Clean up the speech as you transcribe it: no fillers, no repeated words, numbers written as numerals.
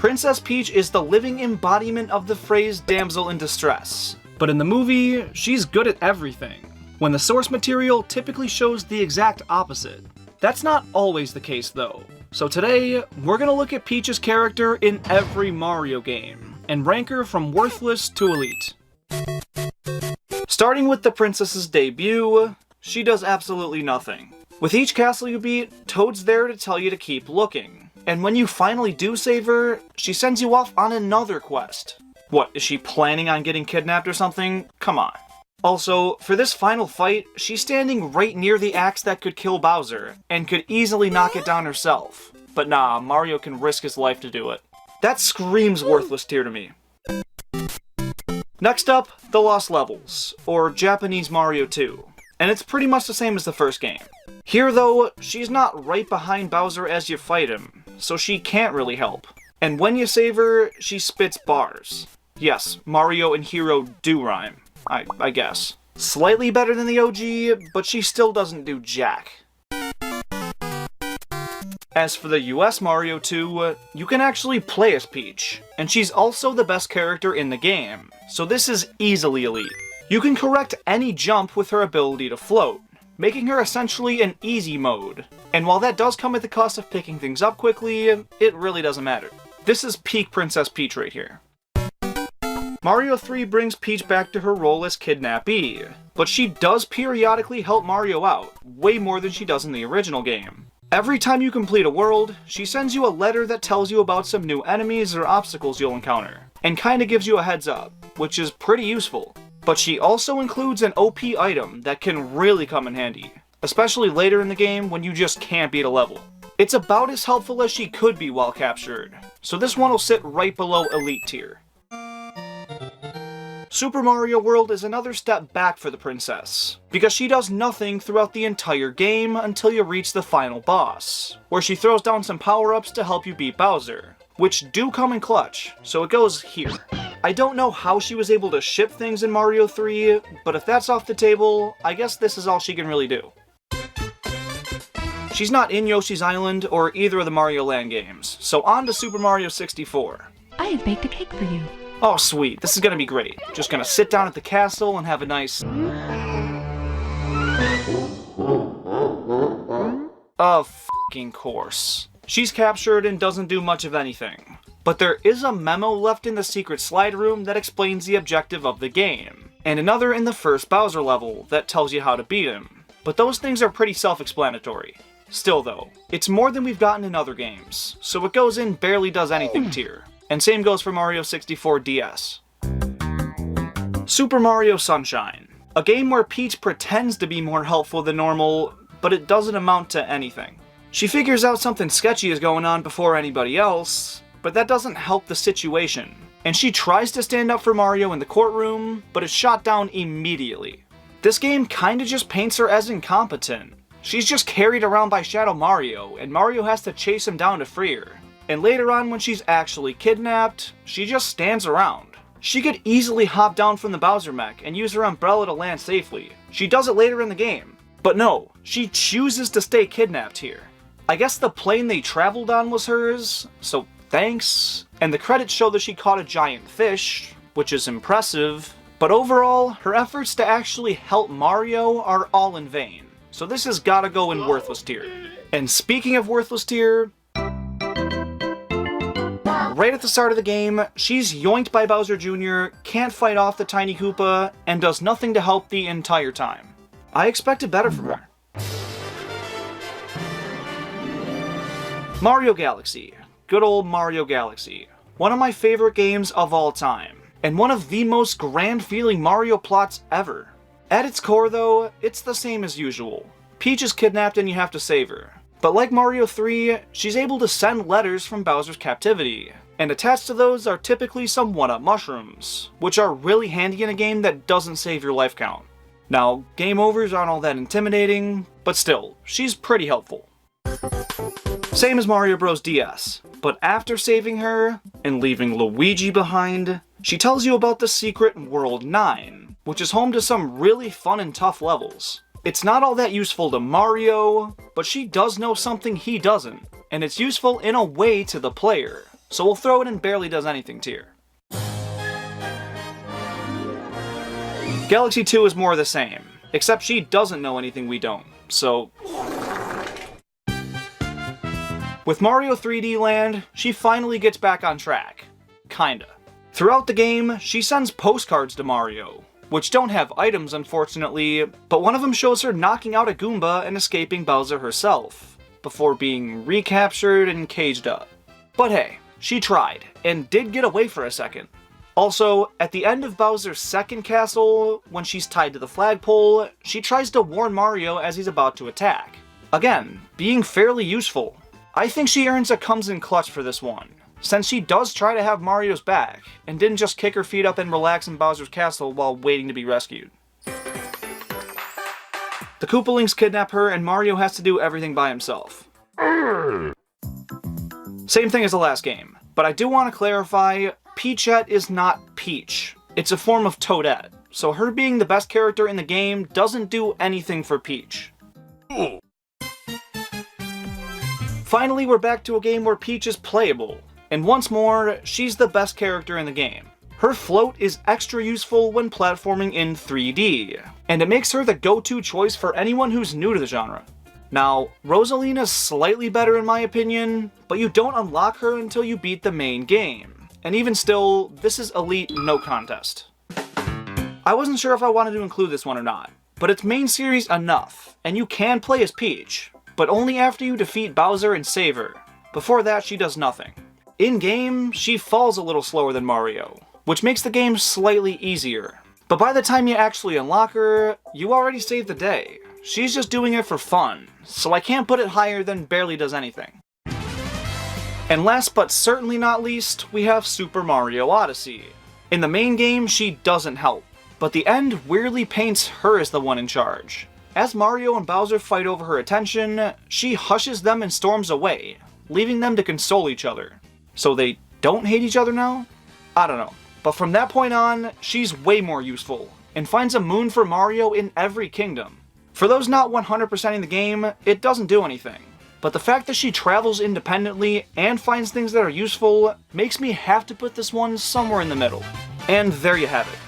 Princess Peach is the living embodiment of the phrase damsel in distress. But in the movie, she's good at everything, when the source material typically shows the exact opposite. That's not always the case though. So today, we're gonna look at Peach's character in every Mario game, and rank her from worthless to elite. Starting with the princess's debut, she does absolutely nothing. With each castle you beat, Toad's there to tell you to keep looking. And when you finally do save her, she sends you off on another quest. What, is she planning on getting kidnapped or something? Come on. Also, for this final fight, she's standing right near the axe that could kill Bowser, and could easily knock it down herself. But nah, Mario can risk his life to do it. That screams worthless tier to me. Next up, the Lost Levels, or Japanese Mario 2. And it's pretty much the same as the first game. Here though, she's not right behind Bowser as you fight him, so she can't really help. And when you save her, she spits bars. Yes, Mario and Hero do rhyme, I guess. Slightly better than the OG, but she still doesn't do jack. As for the US Mario 2, you can actually play as Peach, and she's also the best character in the game, so this is easily elite. You can correct any jump with her ability to float, making her essentially an easy mode. And while that does come at the cost of picking things up quickly, it really doesn't matter. This is peak Princess Peach right here. Mario 3 brings Peach back to her role as kidnappee, but she does periodically help Mario out, way more than she does in the original game. Every time you complete a world, she sends you a letter that tells you about some new enemies or obstacles you'll encounter, and kinda gives you a heads up, which is pretty useful. But she also includes an OP item that can really come in handy, especially later in the game when you just can't beat a level. It's about as helpful as she could be while captured, so this one will sit right below elite tier. Super Mario World is another step back for the princess, because she does nothing throughout the entire game until you reach the final boss, where she throws down some power-ups to help you beat Bowser, which do come in clutch, so it goes here. I don't know how she was able to ship things in Mario 3, but if that's off the table, I guess this is all she can really do. She's not in Yoshi's Island or either of the Mario Land games, so on to Super Mario 64. I have baked a cake for you. Oh sweet, this is gonna be great. Just gonna sit down at the castle and have a nice... Of f***ing course. She's captured and doesn't do much of anything. But there is a memo left in the secret slide room that explains the objective of the game, and another in the first Bowser level that tells you how to beat him. But those things are pretty self-explanatory. Still though, it's more than we've gotten in other games, so what goes in barely does anything tier. And same goes for Mario 64 DS. Super Mario Sunshine. A game where Peach pretends to be more helpful than normal, but it doesn't amount to anything. She figures out something sketchy is going on before anybody else, but that doesn't help the situation. And she tries to stand up for Mario in the courtroom, but is shot down immediately. This game kinda just paints her as incompetent. She's just carried around by Shadow Mario, and Mario has to chase him down to free her. And later on, when she's actually kidnapped, she just stands around. She could easily hop down from the Bowser mech and use her umbrella to land safely. She does it later in the game. But no, she chooses to stay kidnapped here. I guess the plane they traveled on was hers, so thanks. And the credits show that she caught a giant fish, which is impressive. But overall, her efforts to actually help Mario are all in vain. So this has gotta go in worthless tier. And speaking of worthless tier, right at the start of the game, she's yoinked by Bowser Jr., can't fight off the Tiny Koopa, and does nothing to help the entire time. I expected better from her. Mario Galaxy. Good old Mario Galaxy. One of my favorite games of all time, and one of the most grand-feeling Mario plots ever. At its core though, it's the same as usual. Peach is kidnapped and you have to save her. But like Mario 3, she's able to send letters from Bowser's captivity, and attached to those are typically some 1-up mushrooms, which are really handy in a game that doesn't save your life count. Now, game overs aren't all that intimidating, but still, she's pretty helpful. Same as Mario Bros. DS, but after saving her, and leaving Luigi behind, she tells you about the secret World 9, which is home to some really fun and tough levels. It's not all that useful to Mario, but she does know something he doesn't, and it's useful in a way to the player. so we'll throw it in barely does anything tier. Galaxy 2 is more of the same, except she doesn't know anything we don't, so... With Mario 3D Land, she finally gets back on track. Kinda. Throughout the game, she sends postcards to Mario, which don't have items unfortunately, but one of them shows her knocking out a Goomba and escaping Bowser herself, before being recaptured and caged up. But hey, she tried, and did get away for a second. Also, at the end of Bowser's second castle, when she's tied to the flagpole, she tries to warn Mario as he's about to attack. Again, being fairly useful. I think she earns a comes in clutch for this one, since she does try to have Mario's back, and didn't just kick her feet up and relax in Bowser's castle while waiting to be rescued. The Koopalings kidnap her and Mario has to do everything by himself. Same thing as the last game, but I do want to clarify, Peachette is not Peach. It's a form of Toadette, so her being the best character in the game doesn't do anything for Peach. Finally, we're back to a game where Peach is playable, and once more, she's the best character in the game. Her float is extra useful when platforming in 3D, and it makes her the go-to choice for anyone who's new to the genre. Now, Rosalina's slightly better in my opinion, but you don't unlock her until you beat the main game, and even still, this is Elite no contest. I wasn't sure if I wanted to include this one or not, but it's main series enough, and you can play as Peach, but only after you defeat Bowser and save her. Before that, she does nothing. In-game, she falls a little slower than Mario, which makes the game slightly easier. But by the time you actually unlock her, you already saved the day. She's just doing it for fun, so I can't put it higher than barely does anything. And last but certainly not least, we have Super Mario Odyssey. In the main game, she doesn't help, but the end weirdly paints her as the one in charge. As Mario and Bowser fight over her attention, she hushes them and storms away, leaving them to console each other. So they don't hate each other now? I don't know. But from that point on, she's way more useful, and finds a moon for Mario in every kingdom. For those not 100%ing the game, it doesn't do anything. But the fact that she travels independently and finds things that are useful makes me have to put this one somewhere in the middle. And there you have it.